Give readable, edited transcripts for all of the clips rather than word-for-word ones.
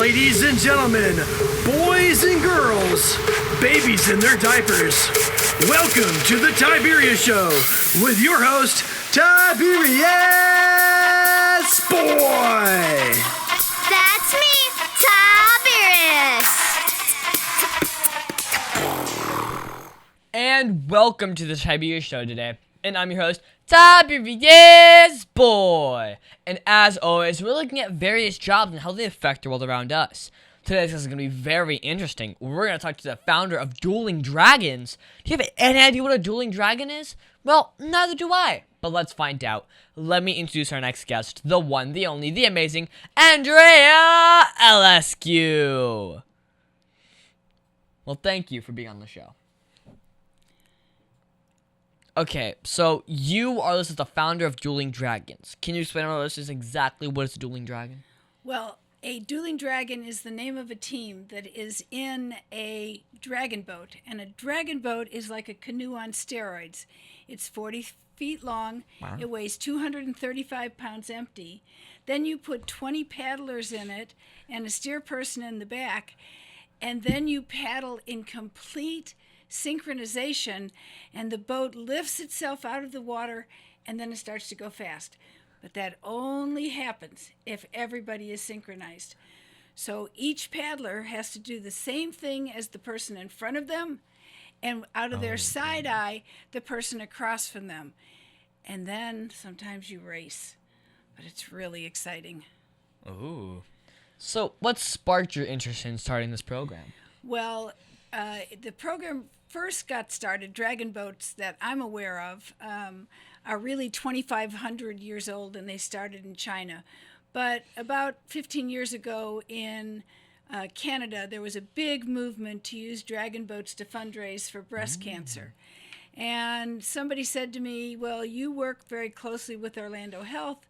Ladies and gentlemen, boys and girls, babies in their diapers, welcome to the Tiberius Show with your host, Tiberius Boy. That's me, Tiberius. And welcome to the Tiberius Show today. And I'm your host, Tiberius Boy. And as always, we're looking at various jobs and how they affect the world around us. Today's is going to be very interesting. We're going to talk to the founder of Dueling Dragons. Do you have any idea what a Dueling Dragon is? Well, neither do I. But let's find out. Let me introduce our next guest, the one, the only, the amazing Andrea Elasky. Well, thank you for being on the show. Okay, so you are listed as the founder of Dueling Dragons. Can you explain to our listeners exactly what is a Dueling Dragon? Well, a dueling dragon is the name of a team that is in a dragon boat. And a dragon boat is like a canoe on steroids. It's 40 feet long. Wow. It weighs 235 pounds empty. Then you put 20 paddlers in it and a steer person in the back. And then you paddle in complete synchronization, and the boat lifts itself out of the water, and then it starts to go fast. But that only happens if everybody is synchronized. So each paddler has to do the same thing as the person in front of them, and out of their side eye, the person across from them. And then sometimes you race, but it's really exciting. Ooh. So what sparked your interest in starting this program? Well, the program first got started, dragon boats that I'm aware of are really 2,500 years old, and they started in China. But about 15 years ago in Canada, there was a big movement to use dragon boats to fundraise for breast cancer. And somebody said to me, well, you work very closely with Orlando Health.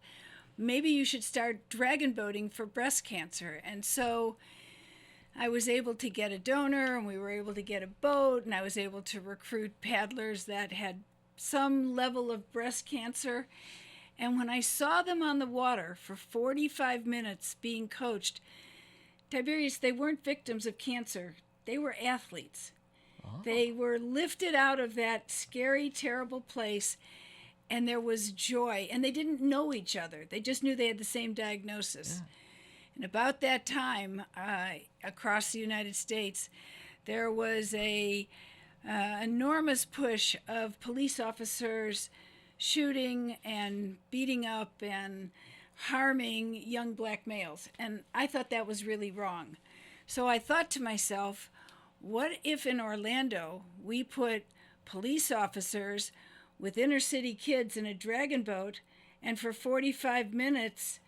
Maybe you should start dragon boating for breast cancer. And so I was able to get a donor, and we were able to get a boat, and I was able to recruit paddlers that had some level of breast cancer. And when I saw them on the water for 45 minutes being coached, Tiberius, they weren't victims of cancer. They were athletes. Oh. They were lifted out of that scary, terrible place, and there was joy. And they didn't know each other. They just knew they had the same diagnosis. Yeah. And about that time, across the United States, there was a enormous push of police officers shooting and beating up and harming young black males. And I thought that was really wrong. So I thought to myself, what if in Orlando we put police officers with inner city kids in a dragon boat, and for 45 minutes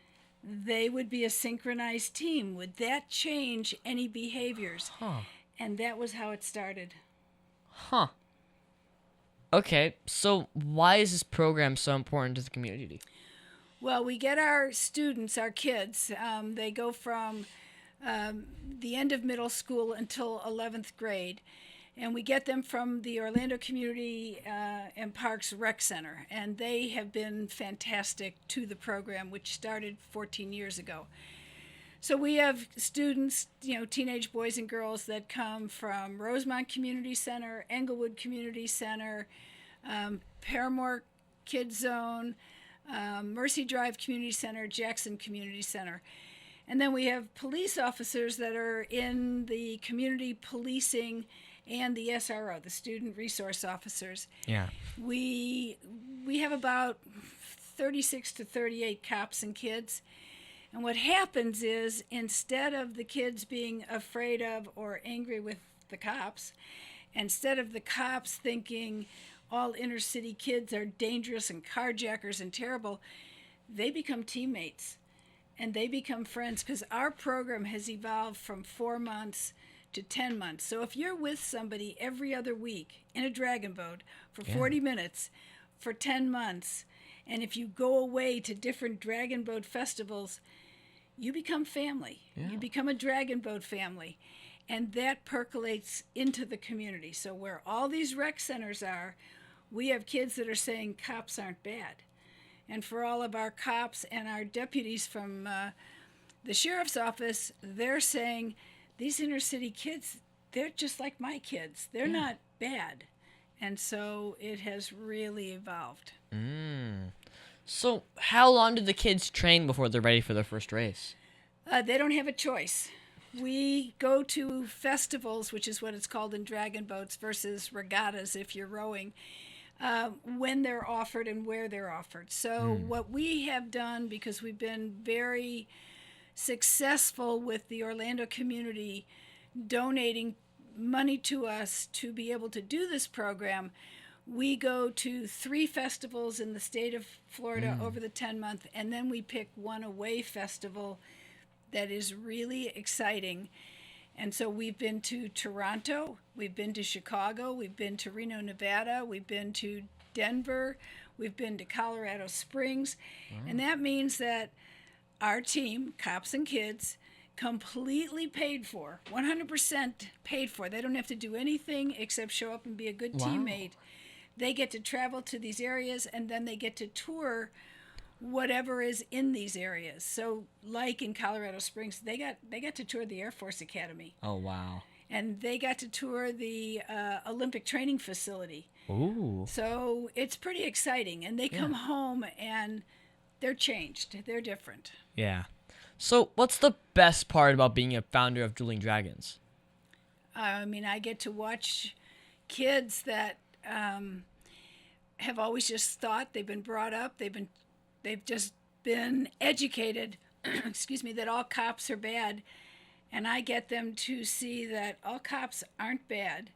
they would be a synchronized team? Would that change any behaviors? And that was how it started. Okay, so why is this program so important to the community? Well, we get our students, our kids, they go from the end of middle school until 11th grade. And we get them from the Orlando Community and Parks Rec Center. And they have been fantastic to the program, which started 14 years ago. So we have students, teenage boys and girls that come from Rosemont Community Center, Englewood Community Center, Paramore Kids Zone, Mercy Drive Community Center, Jackson Community Center. And then we have police officers that are in the community policing and the SRO, the Student Resource Officers. Yeah. We have about 36 to 38 cops and kids. And what happens is, instead of the kids being afraid of or angry with the cops, instead of the cops thinking all inner city kids are dangerous and carjackers and terrible, they become teammates and they become friends, because our program has evolved from 4 months to 10 months. So if you're with somebody every other week in a dragon boat for 40 minutes for 10 months, and if you go away to different dragon boat festivals, you become family. Yeah. You become a dragon boat family. And that percolates into the community. So where all these rec centers are, we have kids that are saying cops aren't bad. And for all of our cops and our deputies from the sheriff's office, they're saying these inner city kids, they're just like my kids. They're not bad. And so it has really evolved. So how long do the kids train before they're ready for their first race? They don't have a choice. We go to festivals, which is what it's called in dragon boats, versus regattas if you're rowing, when they're offered and where they're offered. So what we have done, because we've been very successful with the Orlando community donating money to us to be able to do this program, we go to 3 festivals in the state of Florida over the 10-month, and then we pick one away festival that is really exciting. And so we've been to Toronto, we've been to Chicago, we've been to Reno, Nevada, we've been to Denver, we've been to Colorado Springs. And that means that our team, Cops and Kids, completely paid for, 100% paid for. They don't have to do anything except show up and be a good teammate. They get to travel to these areas, and then they get to tour whatever is in these areas. So like in Colorado Springs, they got to tour the Air Force Academy. Oh, wow. And they got to tour the Olympic training facility. Ooh. So it's pretty exciting. And they come home and they're changed. They're different. Yeah. So what's the best part about being a founder of Dueling Dragons? I mean, I get to watch kids that have always just thought, they've been brought up, they've just been educated, excuse me, that all cops are bad. And I get them to see that all cops aren't bad.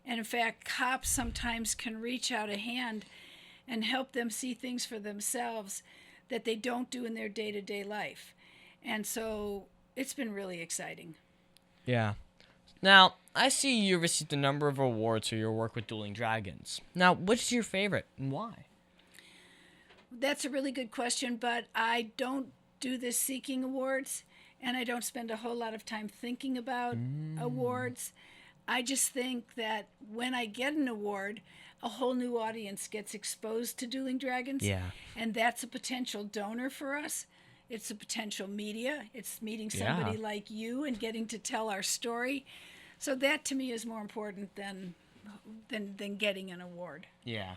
And in fact, cops sometimes can reach out a hand and help them see things for themselves that they don't do in their day-to-day life. And so it's been really exciting. Yeah. Now, I see you received a number of awards for your work with Dueling Dragons. Now, which is your favorite and why? That's a really good question, but I don't do this seeking awards, and I don't spend a whole lot of time thinking about awards. I just think that when I get an award, a whole new audience gets exposed to Dueling Dragons. Yeah. And that's a potential donor for us. It's a potential media. It's meeting somebody like you and getting to tell our story. So that to me is more important than getting an award. Yeah.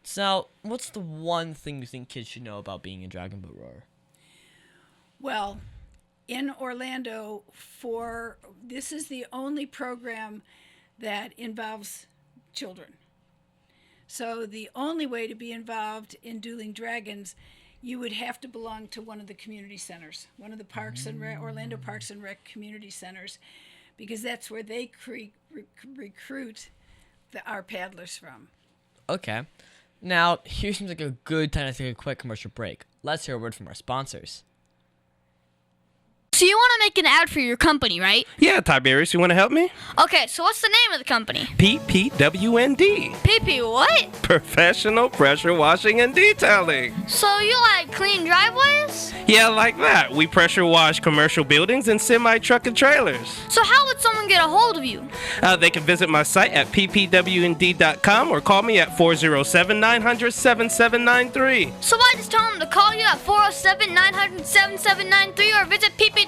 So, what's the one thing you think kids should know about being a dragon boat rower? Well, in Orlando, this is the only program that involves children. So the only way to be involved in Dueling Dragons, you would have to belong to one of the community centers, one of the Parks and Orlando Parks and Rec community centers, because that's where they recruit our paddlers from. Okay. Now, here seems like a good time to take a quick commercial break. Let's hear a word from our sponsors. So you want to make an ad for your company, right? Yeah, Tiberius, you want to help me? Okay, so what's the name of the company? PPWND. PP what? Professional Pressure Washing and Detailing. So you like clean driveways? Yeah, like that. We pressure wash commercial buildings and semi-truck and trailers. So how would someone get a hold of you? They can visit my site at ppwnd.com or call me at 407-900-7793. So I just tell them to call you at 407-900-7793 or visit ppwnd.com?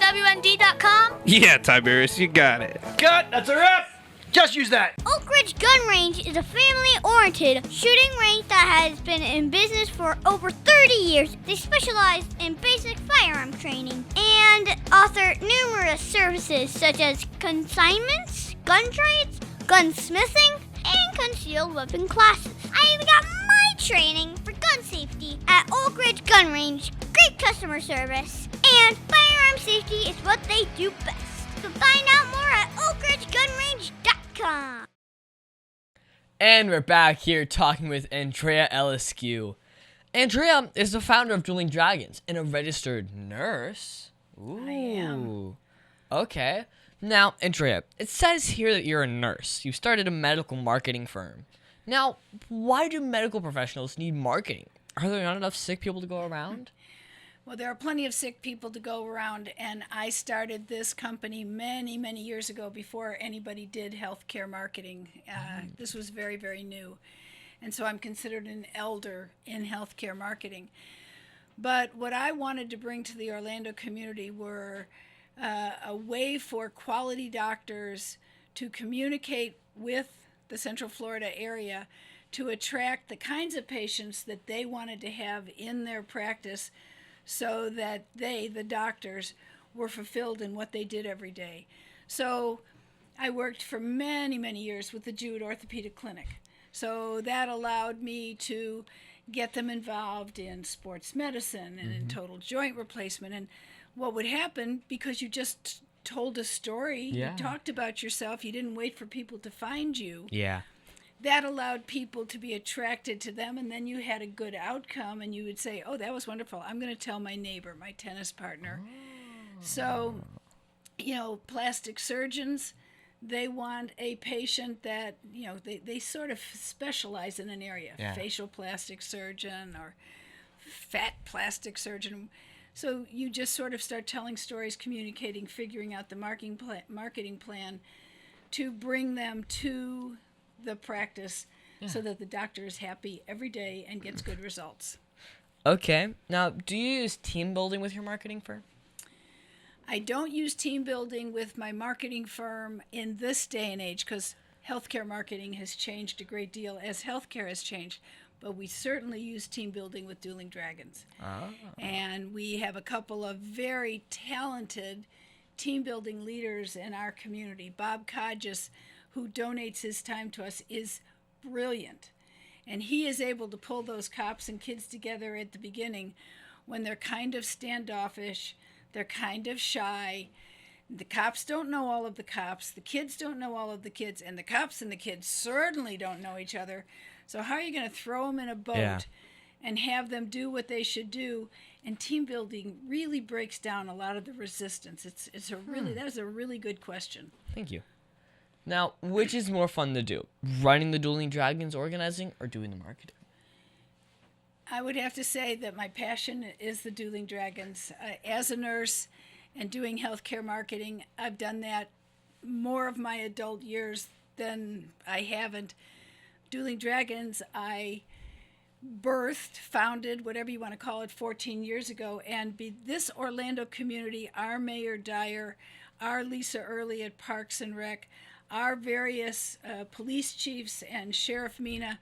Yeah, Tiberius, you got it. Cut! That's a wrap! Just use that! Oak Ridge Gun Range is a family-oriented shooting range that has been in business for over 30 years. They specialize in basic firearm training and offer numerous services such as consignments, gun trades, gunsmithing, and concealed weapon classes. I even got my training for gun safety at Oak Ridge Gun Range. Great customer service, and firearm safety is what they do best. So find out more at oakridgegunrange.com. And we're back here talking with Andrea Elasky. Andrea is the founder of Dueling Dragons and a registered nurse. Ooh. I am. Okay. Now, Andrea, it says here that you're a nurse. You started a medical marketing firm. Now, why do medical professionals need marketing? Are there not enough sick people to go around? Well, there are plenty of sick people to go around, and I started this company many, many years ago before anybody did healthcare marketing. This was very, very new, and so I'm considered an elder in healthcare marketing. But what I wanted to bring to the Orlando community were a way for quality doctors to communicate with the Central Florida area to attract the kinds of patients that they wanted to have in their practice so that they, the doctors, were fulfilled in what they did every day. So I worked for many, many years with the Jewett Orthopedic Clinic. So that allowed me to get them involved in sports medicine and in total joint replacement. And what would happen, because you just told a story, you talked about yourself, you didn't wait for people to find you. Yeah. That allowed people to be attracted to them, and then you had a good outcome, and you would say, oh, that was wonderful. I'm going to tell my neighbor, my tennis partner. So, plastic surgeons, they want a patient that, they sort of specialize in an area, facial plastic surgeon or fat plastic surgeon. So you just sort of start telling stories, communicating, figuring out the marketing plan to bring them to the practice so that the doctor is happy every day and gets good results. Okay. Now, do you use team building with your marketing firm? I don't use team building with my marketing firm in this day and age because healthcare marketing has changed a great deal as healthcare has changed. But we certainly use team building with Dueling Dragons. And we have a couple of very talented team building leaders in our community. Bob Kodges, who donates his time to us, is brilliant. And he is able to pull those cops and kids together at the beginning when they're kind of standoffish, they're kind of shy. The cops don't know all of the cops, the kids don't know all of the kids, and the cops and the kids certainly don't know each other. So how are you going to throw them in a boat and have them do what they should do? And team building really breaks down a lot of the resistance. That is a really good question. Thank you. Now, which is more fun to do? Running the Dueling Dragons, organizing, or doing the marketing? I would have to say that my passion is the Dueling Dragons. As a nurse and doing healthcare marketing, I've done that more of my adult years than I haven't. Dueling Dragons, I birthed, founded, whatever you want to call it, 14 years ago. And this Orlando community, our Mayor Dyer, our Lisa Early at Parks and Rec, our various police chiefs and Sheriff Mina,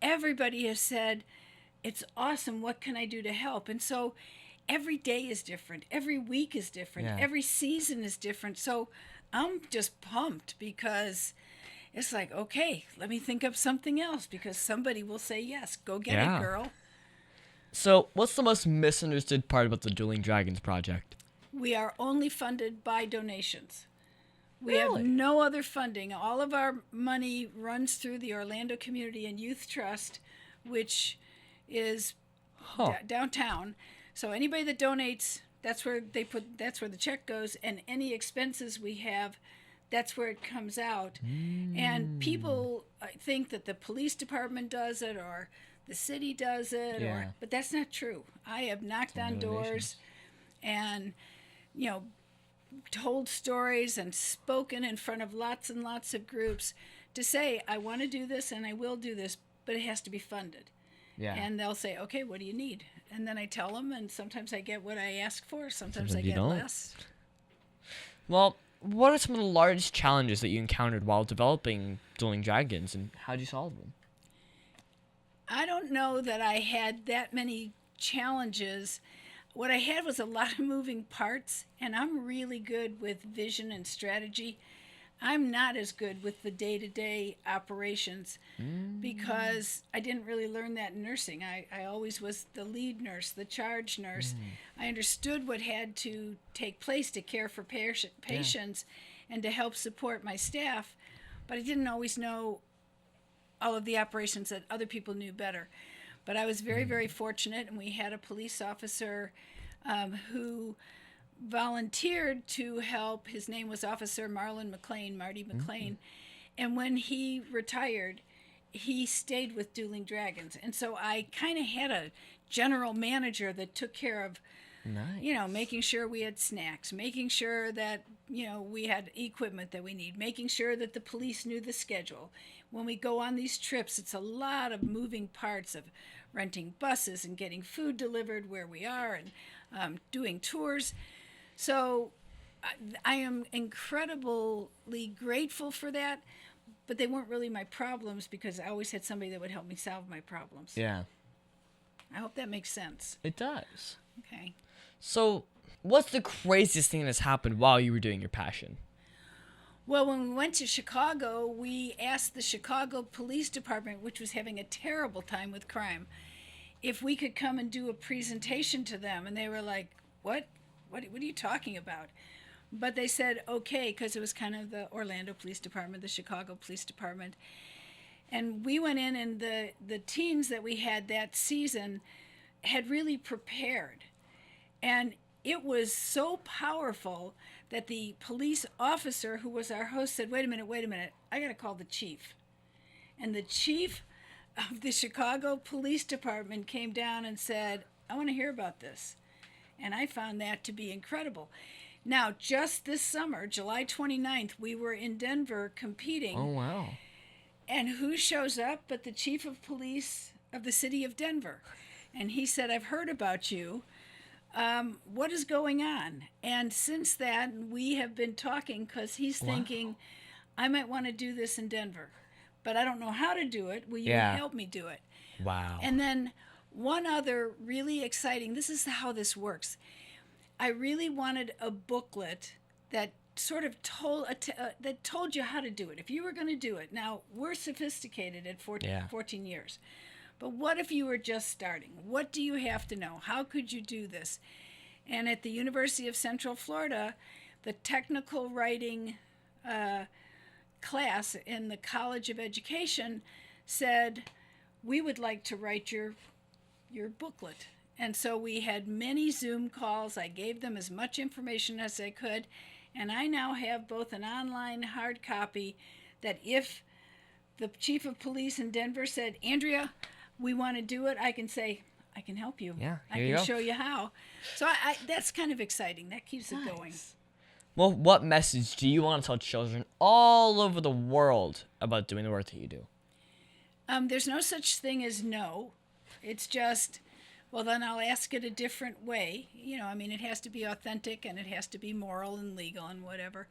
everybody has said, it's awesome, what can I do to help? And so every day is different, every week is different, every season is different. So I'm just pumped because it's like, okay, let me think of something else because somebody will say yes, go get it, girl. So what's the most misunderstood part about the Dueling Dragons project? We are only funded by donations. We have no other funding. All of our money runs through the Orlando Community and Youth Trust, which is downtown. So anybody that donates, that's where the check goes, and any expenses we have, that's where it comes out. And people think that the police department does it or the city does it, but that's not true. I have knocked on doors and, told stories and spoken in front of lots and lots of groups to say, I want to do this and I will do this, but it has to be funded. And they'll say, okay, what do you need? And then I tell them, and sometimes I get what I ask for, sometimes I get less. Well, what are some of the largest challenges that you encountered while developing Dueling Dragons, and how did you solve them? I don't know that I had that many challenges. What I had was a lot of moving parts, and I'm really good with vision and strategy. I'm not as good with the day-to-day operations because I didn't really learn that in nursing. I always was the lead nurse, the charge nurse. I understood what had to take place to care for patients and to help support my staff, but I didn't always know all of the operations that other people knew better. But I was very, very fortunate, and we had a police officer who volunteered to help. His name was Officer Marty McLean. And when he retired, he stayed with Dueling Dragons. And so I kind of had a general manager that took care of Nice. You know, making sure we had snacks, making sure that, you know, we had equipment that we need, making sure that the police knew the schedule. When we go on these trips, it's a lot of moving parts of renting buses and getting food delivered where we are and doing tours. So I am incredibly grateful for that, but they weren't really my problems because I always had somebody that would help me solve my problems. Yeah. I hope that makes sense. It does. Okay. So, what's the craziest thing that's happened while you were doing your passion? Well, when we went to Chicago, we asked the Chicago Police Department, which was having a terrible time with crime, if we could come and do a presentation to them. And they were like, what are you talking about? But they said, okay, because it was kind of the Orlando Police Department, the Chicago Police Department. And we went in, and the teams that we had that season had really prepared. And it was so powerful that the police officer who was our host said, wait a minute, I got to call the chief. And the chief of the Chicago Police Department came down and said, I want to hear about this. And I found that to be incredible. Now, just this summer, July 29th, we were in Denver competing. Oh, wow. And who shows up but the chief of police of the city of Denver? And he said, I've heard about you. What is going on? And since that, we have been talking because he's thinking, I might want to do this in Denver, but I don't know how to do it. Will you help me do it? Wow. And then one other really exciting, this is how this works. I really wanted a booklet that sort of told you how to do it. If you were going to do it. Now, we're sophisticated at 14 years. But what if you were just starting? What do you have to know? How could you do this? And at the University of Central Florida, the technical writing class in the College of Education said, we would like to write your booklet. And so we had many Zoom calls. I gave them as much information as I could. And I now have both an online hard copy that if the chief of police in Denver said, Andrea, we want to do it, I can say, I can help you. Yeah, I here you can go. show you how. So I that's kind of exciting. That keeps it going. Well, what message do you want to tell children all over the world about doing the work that you do? There's no such thing as no. It's just, well, then I'll ask it a different way. You know, I mean, it has to be authentic and it has to be moral and legal and whatever.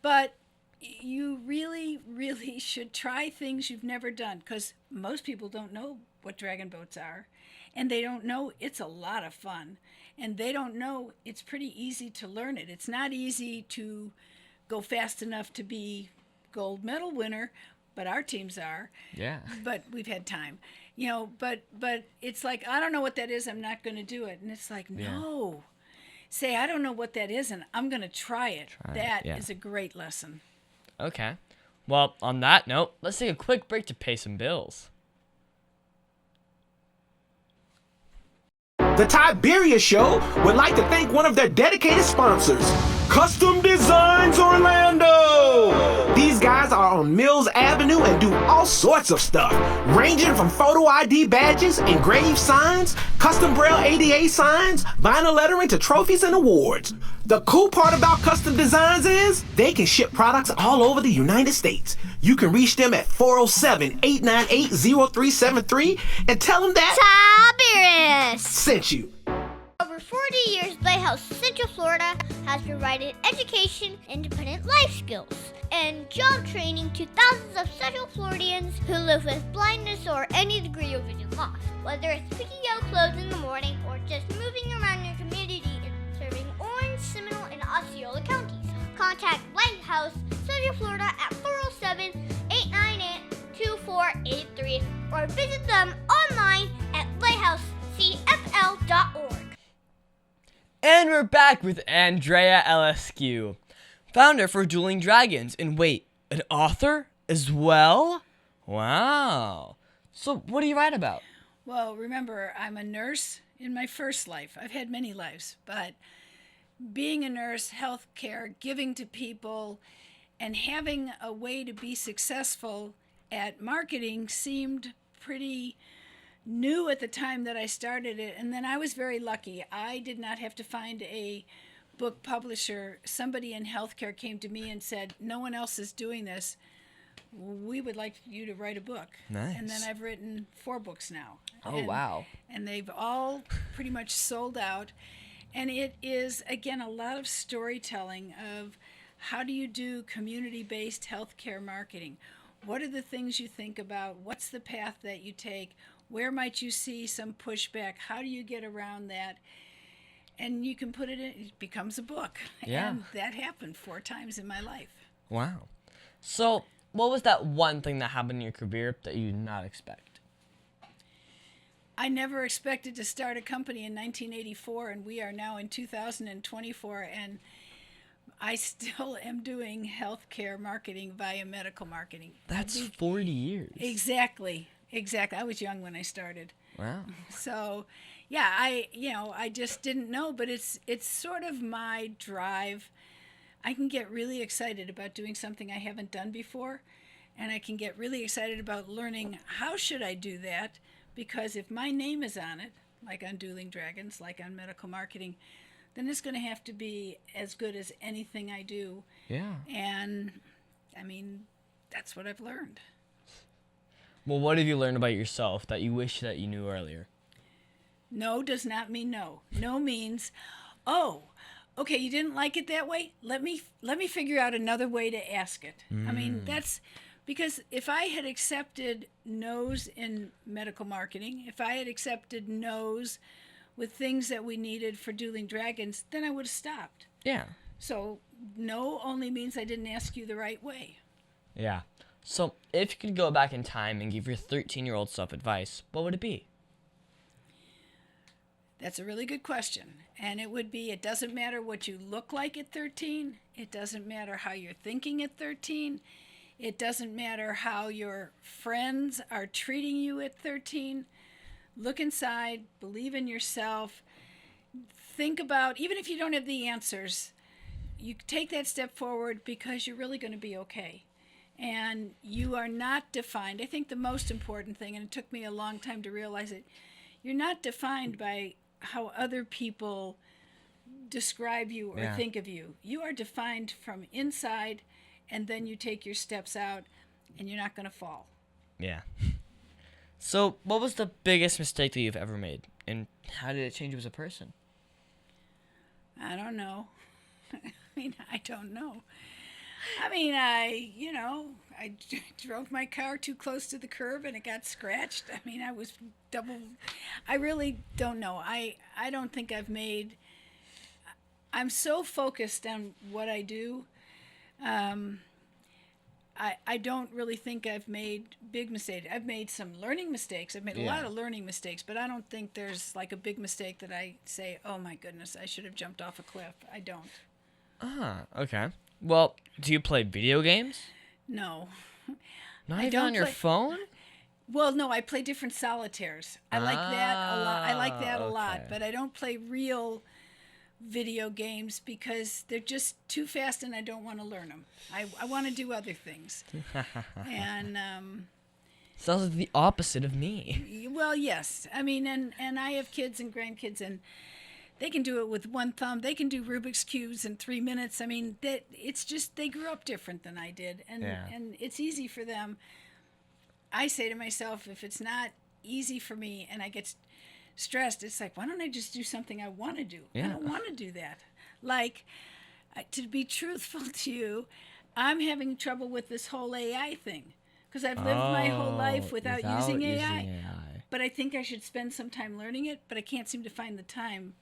But you really, really should try things you've never done, because most people don't know what dragon boats are, and they don't know it's a lot of fun, and they don't know it's pretty easy to learn it. It's not easy to go fast enough to be gold medal winner, but our teams are. Yeah. But we've had time, you know. But it's like, I don't know what that is, I'm not going to do it. And it's like, no. Say, I don't know what that is, and I'm going to try it. That is a great lesson. Okay. Well, on that note, let's take a quick break to pay some bills. The Tiberius Show would like to thank one of their dedicated sponsors, Custom Designs Orlando. These guys are on Mills Avenue and do all sorts of stuff, ranging from photo ID badges, engraved signs, custom braille ADA signs, vinyl lettering to trophies and awards. The cool part about Custom Designs is they can ship products all over the United States. You can reach them at 407-898-0373 and tell them that Tiberius sent you. Over 40 years, Lighthouse Central Florida has provided education, independent life skills, and job training to thousands of Central Floridians who live with blindness or any degree of vision loss. Whether it's picking out clothes in the morning or just moving around your community and serving Orange, Seminole, and Osceola counties, contact Lighthouse Central Florida at 407-898-2483 or visit them online at lighthousecfl.org. And we're back with Andrea Elasky, founder for Dueling Dragons. And wait, an author as well? Wow. So what do you write about? Well, remember, I'm a nurse in my first life. I've had many lives, but being a nurse, healthcare, giving to people, and having a way to be successful at marketing seemed pretty knew at the time that I started it, and then I was very lucky. I did not have to find a book publisher. Somebody in healthcare came to me and said, no one else is doing this. We would like you to write a book. Nice. And then I've written 4 books now. Oh, wow. And they've all pretty much sold out. And it is, again, a lot of storytelling of how do you do community-based healthcare marketing? What are the things you think about? What's the path that you take? Where might you see some pushback? How do you get around that? And you can put it in, it becomes a book. Yeah. And that happened 4 times in my life. Wow. So, what was that one thing that happened in your career that you did not expect? I never expected to start a company in 1984, and we are now in 2024, and I still am doing healthcare marketing via medical marketing. That's 40 years. Exactly. I was young when I started. Wow. So, yeah, I just didn't know, but it's sort of my drive. I can get really excited about doing something I haven't done before, and I can get really excited about learning how should I do that, because if my name is on it, like on Dueling Dragons, like on medical marketing, then it's going to have to be as good as anything I do. Yeah. And, I mean, that's what I've learned. Well, what have you learned about yourself that you wish that you knew earlier? No does not mean no. No means, oh, okay, you didn't like it that way? Let me figure out another way to ask it. I mean, that's because if I had accepted no's in medical marketing, if I had accepted no's with things that we needed for Dueling Dragons, then I would have stopped. Yeah. So no only means I didn't ask you the right way. Yeah. So, if you could go back in time and give your 13-year-old self advice, what would it be? That's a really good question. And it would be, it doesn't matter what you look like at 13. It doesn't matter how you're thinking at 13. It doesn't matter how your friends are treating you at 13. Look inside, believe in yourself. Think about, even if you don't have the answers, you take that step forward because you're really going to be okay. And you are not defined. I think the most important thing, and it took me a long time to realize it, you're not defined by how other people describe you or think of you. You are defined from inside, and then you take your steps out, and you're not going to fall. Yeah. So, what was the biggest mistake that you've ever made, and how did it change you as a person? I don't know. I don't know. I drove my car too close to the curb and it got scratched. I really don't know. I don't think I'm so focused on what I do. I don't really think I've made big mistakes. I've made some learning mistakes. I've made a lot of learning mistakes, but I don't think there's like a big mistake that I say, oh my goodness, I should have jumped off a cliff. I don't. Ah, okay. Well, do you play video games? No. Not even on your phone? Well, no, I play different solitaires. I like that a lot. Okay. But I don't play real video games because they're just too fast and I don't want to learn them. I want to do other things. And sounds like the opposite of me. well, yes. And I have kids and grandkids, and they can do it with one thumb. They can do Rubik's Cubes in 3 minutes. It's just they grew up different than I did, and it's easy for them. I say to myself, if it's not easy for me and I get stressed, it's like, why don't I just do something I want to do? Yeah. I don't want to do that. Like, to be truthful to you, I'm having trouble with this whole AI thing because I've lived my whole life without using AI. But I think I should spend some time learning it, but I can't seem to find the time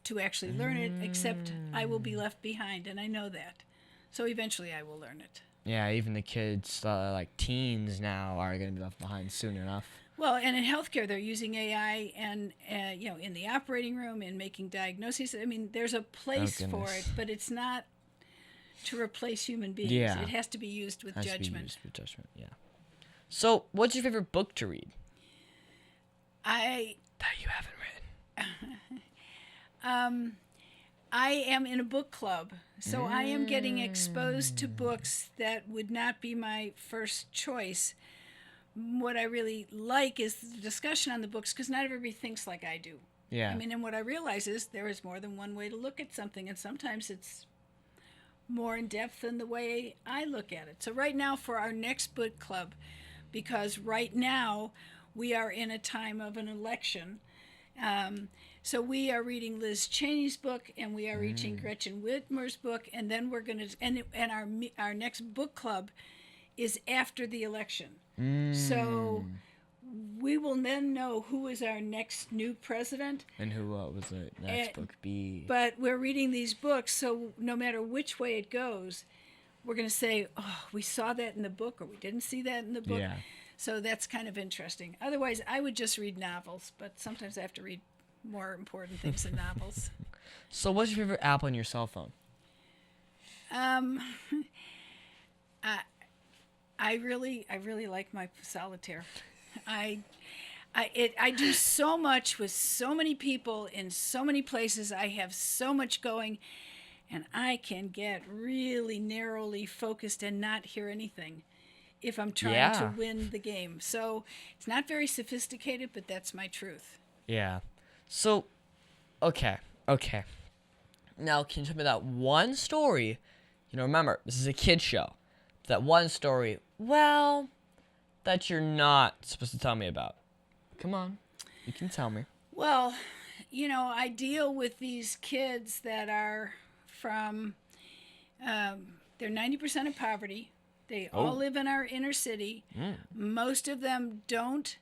to actually learn it, except I will be left behind, and I know that. So eventually I will learn it. Yeah, even the kids, like teens now, are going to be left behind soon enough. Well, and in healthcare, they're using AI, and in the operating room, in making diagnoses. There's a place for it, but it's not to replace human beings. Yeah. It has to be used with judgment. Yeah. So, what's your favorite book to read? That you haven't read. I am in a book club, so I am getting exposed to books that would not be my first choice. what I really like is the discussion on the books, because not everybody thinks like I do. Yeah. I mean, and what I realize is there is more than one way to look at something, and sometimes it's more in depth than the way I look at it. So right now for our next book club, because right now we are in a time of an election, so we are reading Liz Cheney's book, and we are reading Gretchen Whitmer's book, and then we're going to, and our next book club is after the election. So we will then know who is our next new president. And who was the next book be? But we're reading these books, so no matter which way it goes, we're going to say, oh, we saw that in the book, or we didn't see that in the book. Yeah. So that's kind of interesting. Otherwise, I would just read novels, but sometimes I have to read more important things than novels. So what's your favorite app on your cell phone? I really like my solitaire. I do so much with so many people in so many places. I have so much going, and I can get really narrowly focused and not hear anything if I'm trying to win the game. So it's not very sophisticated, but that's my truth. Yeah. So, okay. Now, can you tell me that one story? Remember, this is a kid's show. That one story, that you're not supposed to tell me about. Come on, you can tell me. Well, I deal with these kids that are from, they're 90% of poverty. They all live in our inner city. Most of them don't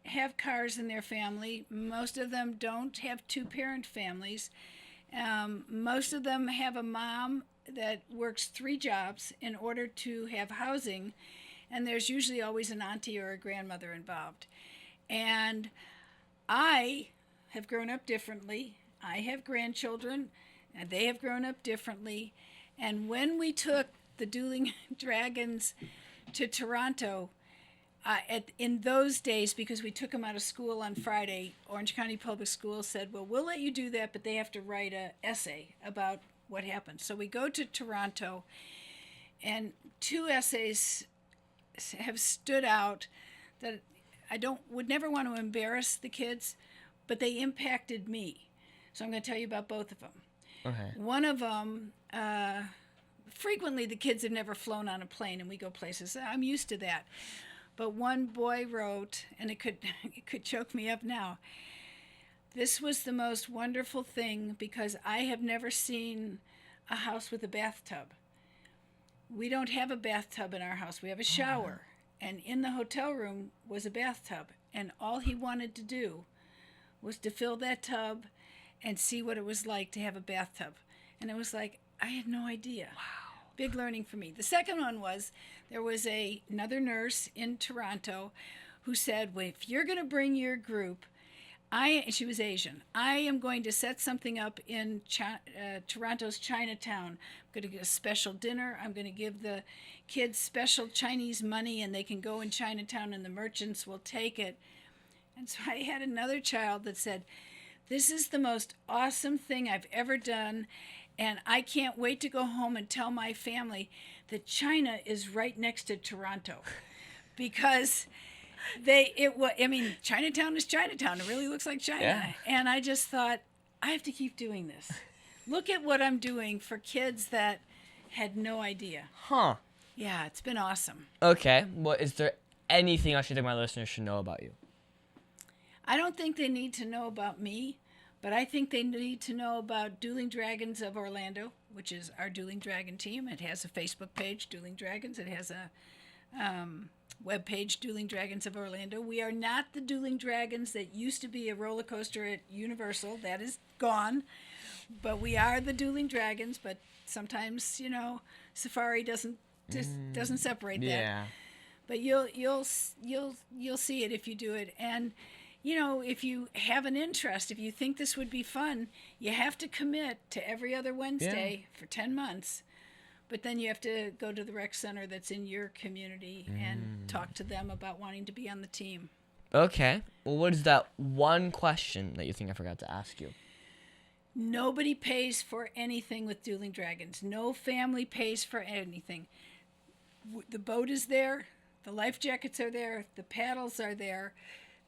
have cars in their family. Most of them don't have two-parent families. Most of them have a mom that works 3 jobs in order to have housing, and there's usually always an auntie or a grandmother involved. And I have grown up differently. I have grandchildren, and they have grown up differently. And when we took the Dueling Dragons to Toronto, in those days, because we took them out of school on Friday, Orange County Public Schools said, well, we'll let you do that, but they have to write an essay about what happened. So we go to Toronto, and 2 essays have stood out that I would never want to embarrass the kids, but they impacted me. So I'm going to tell you about both of them. Okay. One of them, frequently the kids have never flown on a plane, and we go places. I'm used to that. But one boy wrote, and it could choke me up now, this was the most wonderful thing because I have never seen a house with a bathtub. We don't have a bathtub in our house. We have a shower. And in the hotel room was a bathtub. And all he wanted to do was to fill that tub and see what it was like to have a bathtub. And it was like, I had no idea. Wow. Big learning for me. The second one was, there was another nurse in Toronto who said, well, if you're going to bring your group, she was Asian, I am going to set something up in Toronto's Chinatown. I'm going to get a special dinner. I'm going to give the kids special Chinese money, and they can go in Chinatown, and the merchants will take it. And so I had another child that said, this is the most awesome thing I've ever done, and I can't wait to go home and tell my family that China is right next to Toronto, because Chinatown is Chinatown. It really looks like China. Yeah. And I just thought, I have to keep doing this. Look at what I'm doing for kids that had no idea. Huh. Yeah, it's been awesome. Okay. Well, is there anything else you think my listeners should know about you? I don't think they need to know about me, but I think they need to know about Dueling Dragons of Orlando, which is our Dueling Dragon team. It has a Facebook page, Dueling Dragons. It has a web page, Dueling Dragons of Orlando. We are not the Dueling Dragons that used to be a roller coaster at Universal. That is gone. But we are the Dueling Dragons, but sometimes, Safari doesn't separate that. Yeah. But you'll see it if you do it. And if you have an interest, if you think this would be fun, you have to commit to every other Wednesday for 10 months. But then you have to go to the rec center that's in your community and talk to them about wanting to be on the team. Okay. Well, what is that one question that you think I forgot to ask you? Nobody pays for anything with Dueling Dragons. No family pays for anything. The boat is there. The life jackets are there. The paddles are there.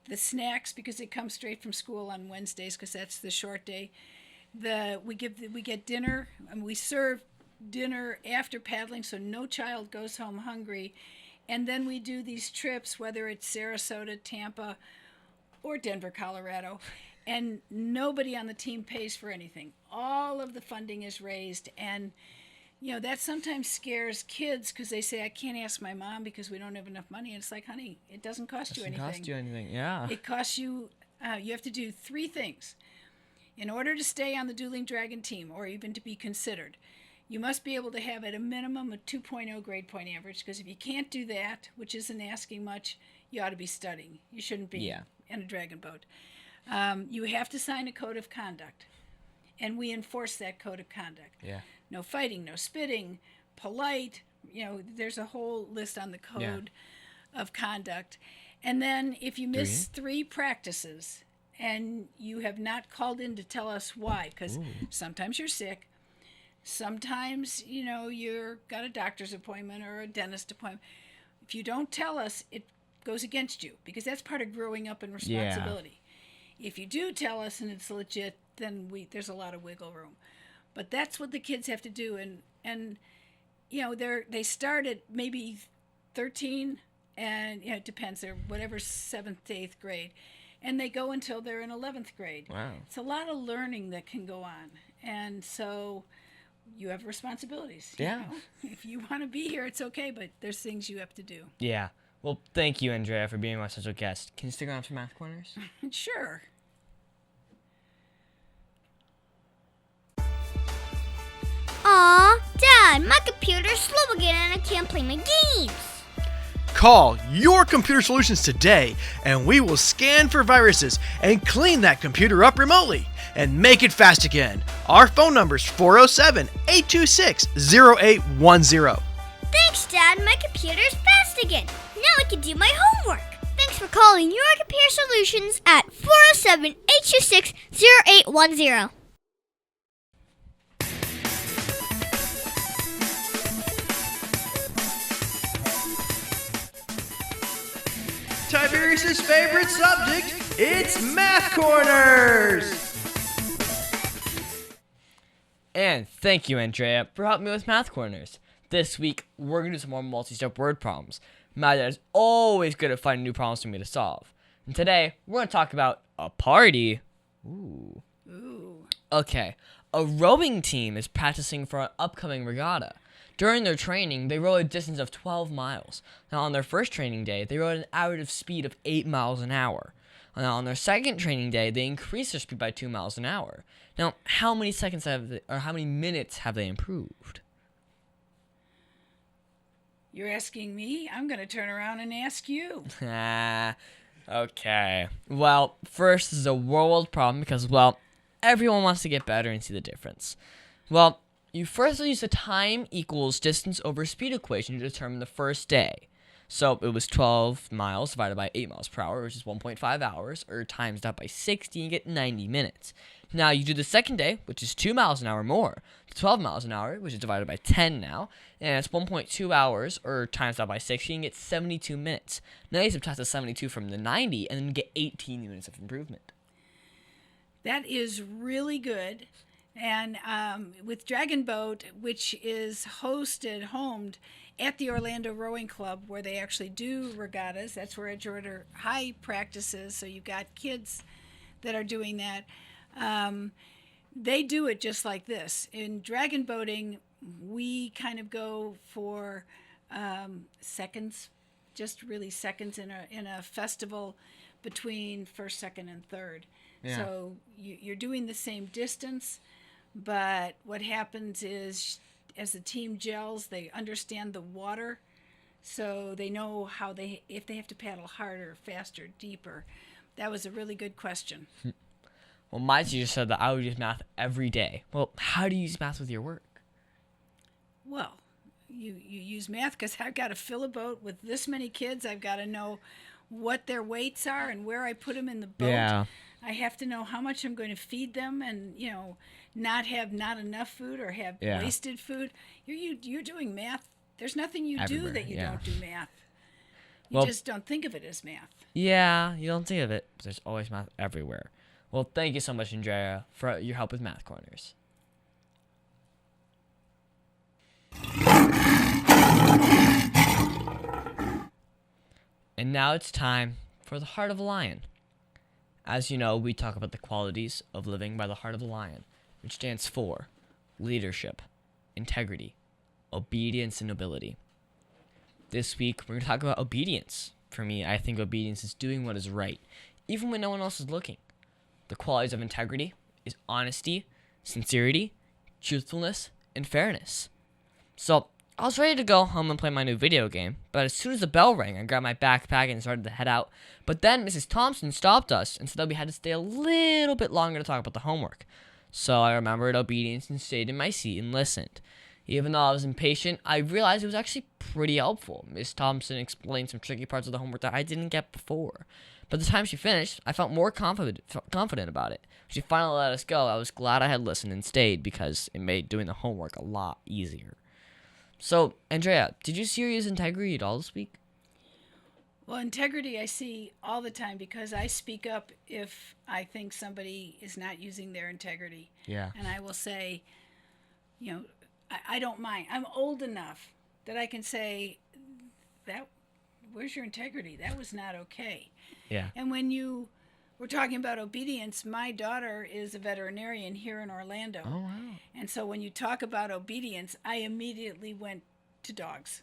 The snacks, because they come straight from school on Wednesdays, because that's the short day. We get dinner, and we serve dinner after paddling, so no child goes home hungry. And then we do these trips, whether it's Sarasota, Tampa, or Denver, Colorado, and nobody on the team pays for anything. All of the funding is raised, and that sometimes scares kids because they say, I can't ask my mom because we don't have enough money. And it's like, honey, it doesn't cost you anything. It doesn't cost you anything, yeah. It costs you, you have to do 3 things. In order to stay on the Dueling Dragon team, or even to be considered, you must be able to have at a minimum a 2.0 grade point average, because if you can't do that, which isn't asking much, you ought to be studying. You shouldn't be in a dragon boat. You have to sign a code of conduct, and we enforce that code of conduct. Yeah. No fighting, no spitting, polite. There's a whole list on the code of conduct. And then if you miss 3 practices and you have not called in to tell us why, because sometimes you're sick, sometimes, you're got a doctor's appointment or a dentist appointment. If you don't tell us, it goes against you, because that's part of growing up in responsibility. If you do tell us and it's legit, then there's a lot of wiggle room. But that's what the kids have to do, and they start at maybe 13, and it depends. They're whatever 7th to 8th grade, and they go until they're in 11th grade. Wow, it's a lot of learning that can go on, and so you have responsibilities. Yeah, if you want to be here, it's okay, but there's things you have to do. Yeah. Well, thank you, Andrea, for being my special guest. Can you stick around for Math Corners? Sure. Aw, Dad, my computer's slow again and I can't play my games. Call Your Computer Solutions today, and we will scan for viruses and clean that computer up remotely and make it fast again. Our phone number is 407-826-0810. Thanks, Dad. My computer's fast again. Now I can do my homework. Thanks for calling Your Computer Solutions at 407-826-0810. Tiberius' favorite subject, it's Math Corners! And thank you, Andrea, for helping me with Math Corners. This week, we're going to do some more multi-step word problems. My dad is always good at finding new problems for me to solve. And today, we're going to talk about a party. Ooh. Okay, a rowing team is practicing for an upcoming regatta. During their training, they rowed a distance of 12 miles. Now, on their first training day, they rowed an average speed of 8 miles an hour. Now, on their second training day, they increased their speed by 2 miles an hour. Now, how many minutes have they improved? You're asking me? I'm going to turn around and ask you. Okay. Well, first, this is a world problem because, well, everyone wants to get better and see the difference. Well, you first use the time equals distance over speed equation to determine the first day. So it was 12 miles divided by 8 miles per hour, which is 1.5 hours, or times that by 60, you get 90 minutes. Now you do the second day, which is 2 miles an hour more, 12 miles an hour, which is divided by 10 now, and it's 1.2 hours, or times that by 60, you can get 72 minutes. Now you subtract the 72 from the 90, and then you get 18 minutes of improvement. That is really good. And with Dragon Boat, which is homed at the Orlando Rowing Club, where they actually do regattas, that's where Edge Order High practices, so you've got kids that are doing that. They do it just like this. In dragon boating, we kind of go for seconds, just really seconds in a festival between first, second, and third. Yeah. So you're doing the same distance. But what happens is, as the team gels, they understand the water, so they know if they have to paddle harder, faster, deeper. That was a really good question. Well, my teacher said that I would use math every day. Well, how do you use math with your work? Well, you use math because I've got to fill a boat with this many kids. I've got to know what their weights are and where I put them in the boat. Yeah. I have to know how much I'm going to feed them, and not have not enough food or have wasted food. You're doing math. There's nothing you Everywhere, do that you don't do math. You just don't think of it as math. Yeah, you don't think of it, but there's always math everywhere. Well, thank you so much, Andrea, for your help with Math Corners. And now it's time for the Heart of a Lion. As you know, we talk about the qualities of living by the Heart of the Lion, which stands for leadership, integrity, obedience, and nobility. This week, we're going to talk about obedience. For me, I think obedience is doing what is right, even when no one else is looking. The qualities of integrity is honesty, sincerity, truthfulness, and fairness. So, I was ready to go home and play my new video game, but as soon as the bell rang, I grabbed my backpack and started to head out. But then Mrs. Thompson stopped us and said that we had to stay a little bit longer to talk about the homework. So I remembered obedience and stayed in my seat and listened. Even though I was impatient, I realized it was actually pretty helpful. Miss Thompson explained some tricky parts of the homework that I didn't get before. By the time she finished, I felt more confident about it. When she finally let us go, I was glad I had listened and stayed because it made doing the homework a lot easier. So, Andrea, did you see or use integrity at all this week? Well, integrity I see all the time because I speak up if I think somebody is not using their integrity. Yeah. And I will say, I don't mind. I'm old enough that I can say, where's your integrity? That was not okay. Yeah. And when we're talking about obedience, my daughter is a veterinarian here in Orlando. Oh, wow. And so when you talk about obedience, I immediately went to dogs.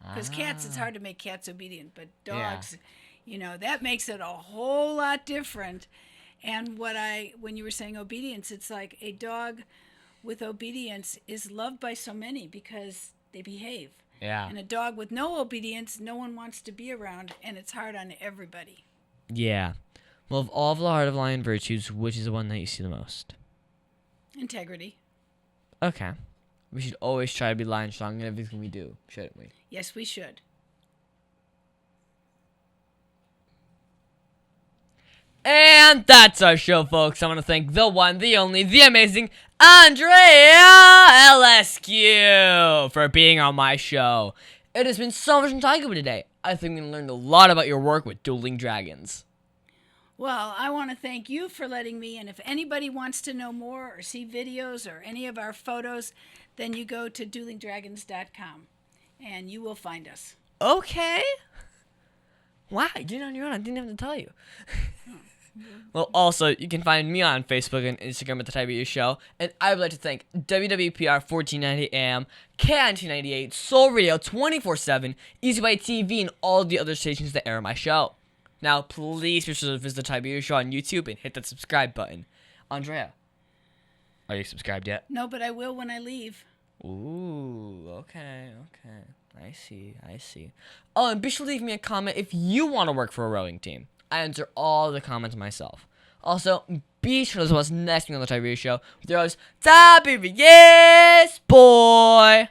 Because cats, it's hard to make cats obedient, but dogs, that makes it a whole lot different. And when you were saying obedience, it's like a dog with obedience is loved by so many because they behave. Yeah. And a dog with no obedience, no one wants to be around, and it's hard on everybody. Yeah. Well, of all of the Heart of Lion virtues, which is the one that you see the most? Integrity. Okay. We should always try to be lion strong in everything we do, shouldn't we? Yes, we should. And that's our show, folks. I want to thank the one, the only, the amazing Andrea Elasky for being on my show. It has been so much fun talking with you today. I think we learned a lot about your work with Dueling Dragons. Well, I want to thank you for letting me, and if anybody wants to know more or see videos or any of our photos, then you go to duelingdragons.com, and you will find us. Okay. Wow, you did it on your own. I didn't have to tell you. Well, also, you can find me on Facebook and Instagram at The Tiberius Show. And I would like to thank WWPR 1490 AM, K1998, Soul Radio 24/7, EasyBite TV, and all the other stations that air my show. Now, please be sure to visit The Tiberius Show on YouTube and hit that subscribe button. Andrea, are you subscribed yet? No, but I will when I leave. Ooh, okay. I see. Oh, and be sure to leave me a comment if you want to work for a rowing team. I answer all the comments myself. Also, be sure to watch next week on The Tiberius Show with your host, Tiberius Boy.